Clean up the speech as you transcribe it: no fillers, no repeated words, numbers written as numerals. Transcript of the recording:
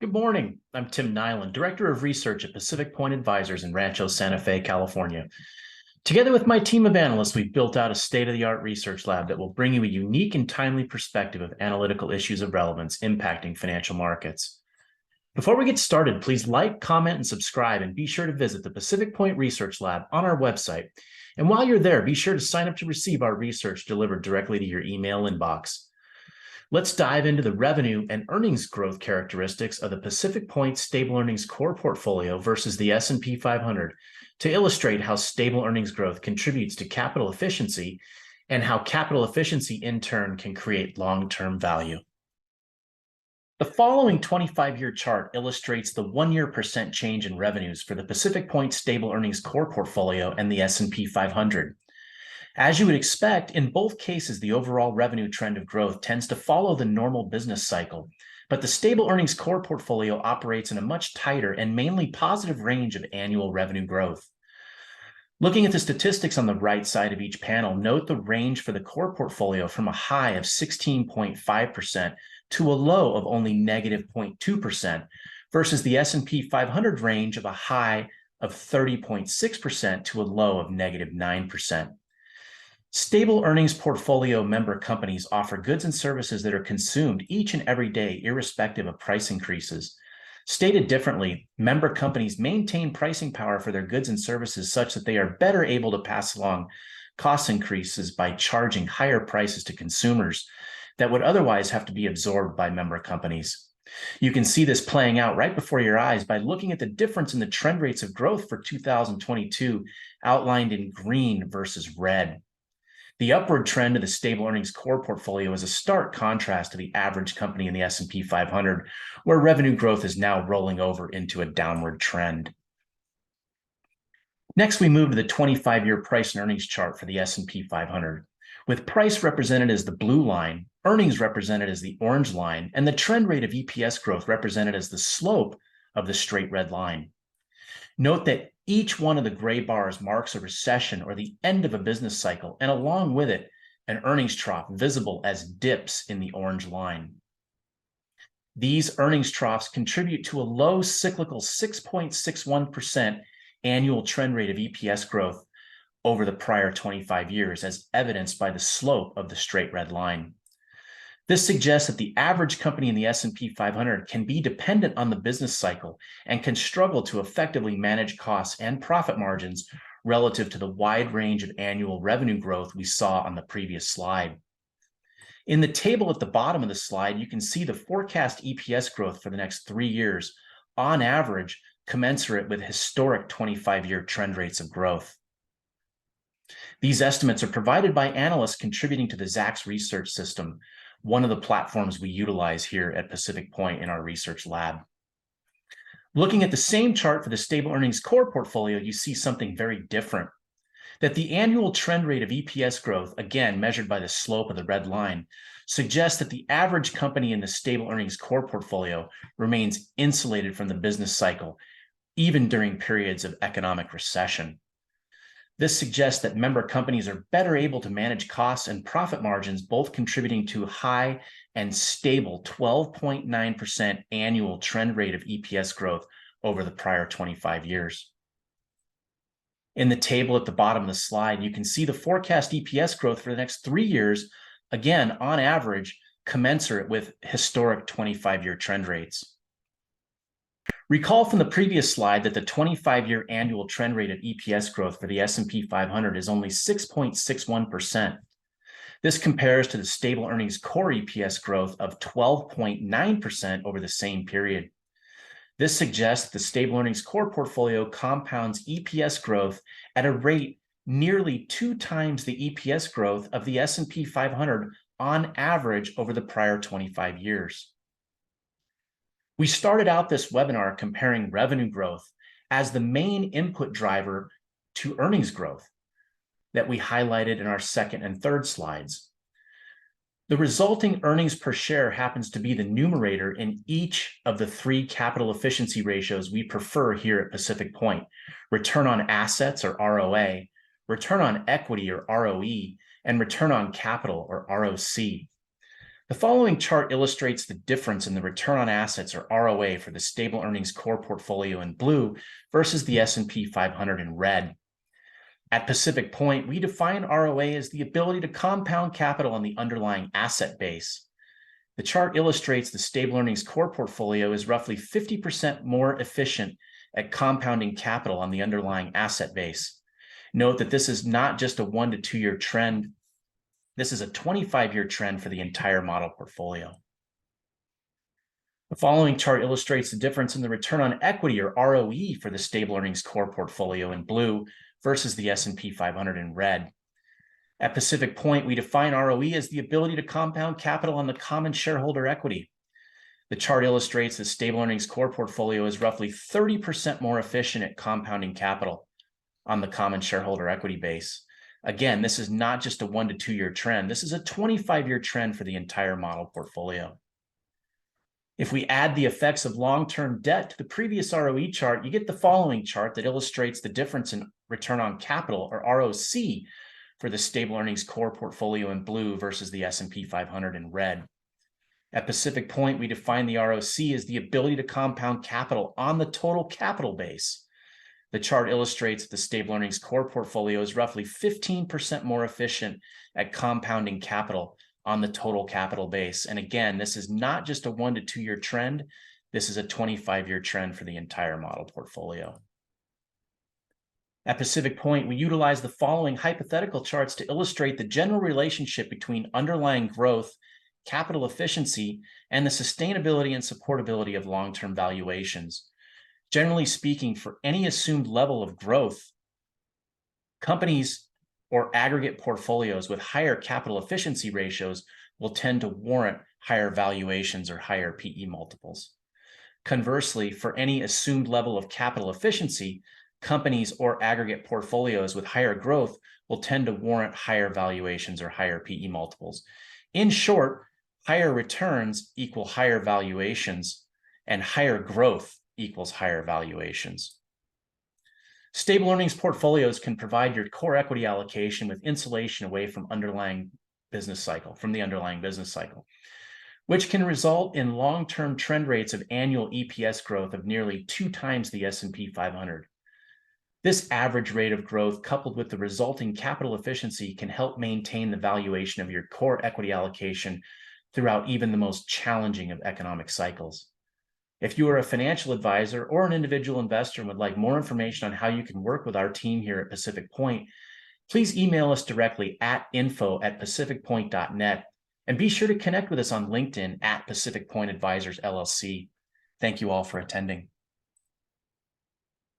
Good morning. I'm Tim Nyland, Director of Research at Pacific Point Advisors in Rancho Santa Fe, California. Together with my team of analysts, we've built out a state-of-the-art research lab that will bring you a unique and timely perspective of analytical issues of relevance impacting financial markets. Before we get started, please like, comment, and subscribe, and be sure to visit the Pacific Point Research Lab on our website. And while you're there, be sure to sign up to receive our research delivered directly to your email inbox. Let's dive into the revenue and earnings growth characteristics of the Pacific Point Stable Earnings Core Portfolio versus the S&P 500 to illustrate how stable earnings growth contributes to capital efficiency and how capital efficiency in turn can create long-term value. The following 25-year chart illustrates the 1-year percent change in revenues for the Pacific Point Stable Earnings Core Portfolio and the S&P 500. As you would expect, in both cases, the overall revenue trend of growth tends to follow the normal business cycle, but the Stable Earnings Core Portfolio operates in a much tighter and mainly positive range of annual revenue growth. Looking at the statistics on the right side of each panel, note the range for the core portfolio from a high of 16.5% to a low of only negative 0.2% versus the S&P 500 range of a high of 30.6% to a low of negative 9%. Stable earnings portfolio member companies offer goods and services that are consumed each and every day, irrespective of price increases. Stated differently, member companies maintain pricing power for their goods and services such that they are better able to pass along cost increases by charging higher prices to consumers that would otherwise have to be absorbed by member companies. You can see this playing out right before your eyes by looking at the difference in the trend rates of growth for 2022, outlined in green versus red. The upward trend of the stable earnings core portfolio is a stark contrast to the average company in the S&P 500, where revenue growth is now rolling over into a downward trend. Next, we move to the 25-year price and earnings chart for the S&P 500, with price represented as the blue line, earnings represented as the orange line, and the trend rate of EPS growth represented as the slope of the straight red line. Note that each one of the gray bars marks a recession or the end of a business cycle, and along with it, an earnings trough visible as dips in the orange line. These earnings troughs contribute to a low cyclical 6.61% annual trend rate of EPS growth over the prior 25 years, as evidenced by the slope of the straight red line. This suggests that the average company in the S&P 500 can be dependent on the business cycle and can struggle to effectively manage costs and profit margins relative to the wide range of annual revenue growth we saw on the previous slide. In the table at the bottom of the slide, you can see the forecast EPS growth for the next 3 years, on average, commensurate with historic 25-year trend rates of growth. These estimates are provided by analysts contributing to the Zacks research system, one of the platforms we utilize here at Pacific Point in our research lab. Looking at the same chart for the stable earnings core portfolio, you see something very different. That the annual trend rate of EPS growth, again measured by the slope of the red line, suggests that the average company in the stable earnings core portfolio remains insulated from the business cycle, even during periods of economic recession. This suggests that member companies are better able to manage costs and profit margins, both contributing to a high and stable 12.9% annual trend rate of EPS growth over the prior 25 years. In the table at the bottom of the slide, you can see the forecast EPS growth for the next 3 years, again, on average, commensurate with historic 25-year trend rates. Recall from the previous slide that the 25-year annual trend rate of EPS growth for the S&P 500 is only 6.61%. This compares to the stable earnings core EPS growth of 12.9% over the same period. This suggests that the stable earnings core portfolio compounds EPS growth at a rate nearly 2 times the EPS growth of the S&P 500 on average over the prior 25 years. We started out this webinar comparing revenue growth as the main input driver to earnings growth that we highlighted in our second and third slides. The resulting earnings per share happens to be the numerator in each of the 3 capital efficiency ratios we prefer here at Pacific Point: return on assets, or ROA, return on equity, or ROE, and return on capital, or ROC. The following chart illustrates the difference in the return on assets, or ROA, for the stable earnings core portfolio in blue versus the S&P 500 in red. At Pacific Point, we define ROA as the ability to compound capital on the underlying asset base. The chart illustrates the stable earnings core portfolio is roughly 50% more efficient at compounding capital on the underlying asset base. Note that this is not just a 1 to 2 year trend. This is a 25-year trend for the entire model portfolio. The following chart illustrates the difference in the return on equity, or ROE, for the stable earnings core portfolio in blue versus the S&P 500 in red. At Pacific Point, we define ROE as the ability to compound capital on the common shareholder equity. The chart illustrates the stable earnings core portfolio is roughly 30% more efficient at compounding capital on the common shareholder equity base. Again, this is not just a 1 to 2 year trend. This is a 25-year trend for the entire model portfolio. If we add the effects of long-term debt to the previous ROE chart, you get the following chart that illustrates the difference in return on capital, or ROC, for the stable earnings core portfolio in blue versus the S&P 500 in red. At Pacific Point, we define the ROC as the ability to compound capital on the total capital base. The chart illustrates that the stable earnings core portfolio is roughly 15% more efficient at compounding capital on the total capital base. And again, this is not just a 1 to 2 year trend. This is a 25-year trend for the entire model portfolio. At Pacific Point, we utilize the following hypothetical charts to illustrate the general relationship between underlying growth, capital efficiency, and the sustainability and supportability of long-term valuations. Generally speaking, for any assumed level of growth, companies or aggregate portfolios with higher capital efficiency ratios will tend to warrant higher valuations or higher PE multiples. Conversely, for any assumed level of capital efficiency, companies or aggregate portfolios with higher growth will tend to warrant higher valuations or higher PE multiples. In short, higher returns equal higher valuations, and higher growth equals higher valuations. Stable earnings portfolios can provide your core equity allocation with insulation away from the underlying business cycle, which can result in long-term trend rates of annual EPS growth of nearly 2 times the S&P 500. This average rate of growth, coupled with the resulting capital efficiency, can help maintain the valuation of your core equity allocation throughout even the most challenging of economic cycles. If you are a financial advisor or an individual investor and would like more information on how you can work with our team here at Pacific Point, please email us directly at info@pacificpoint.net, and be sure to connect with us on LinkedIn at Pacific Point Advisors LLC. Thank you all for attending.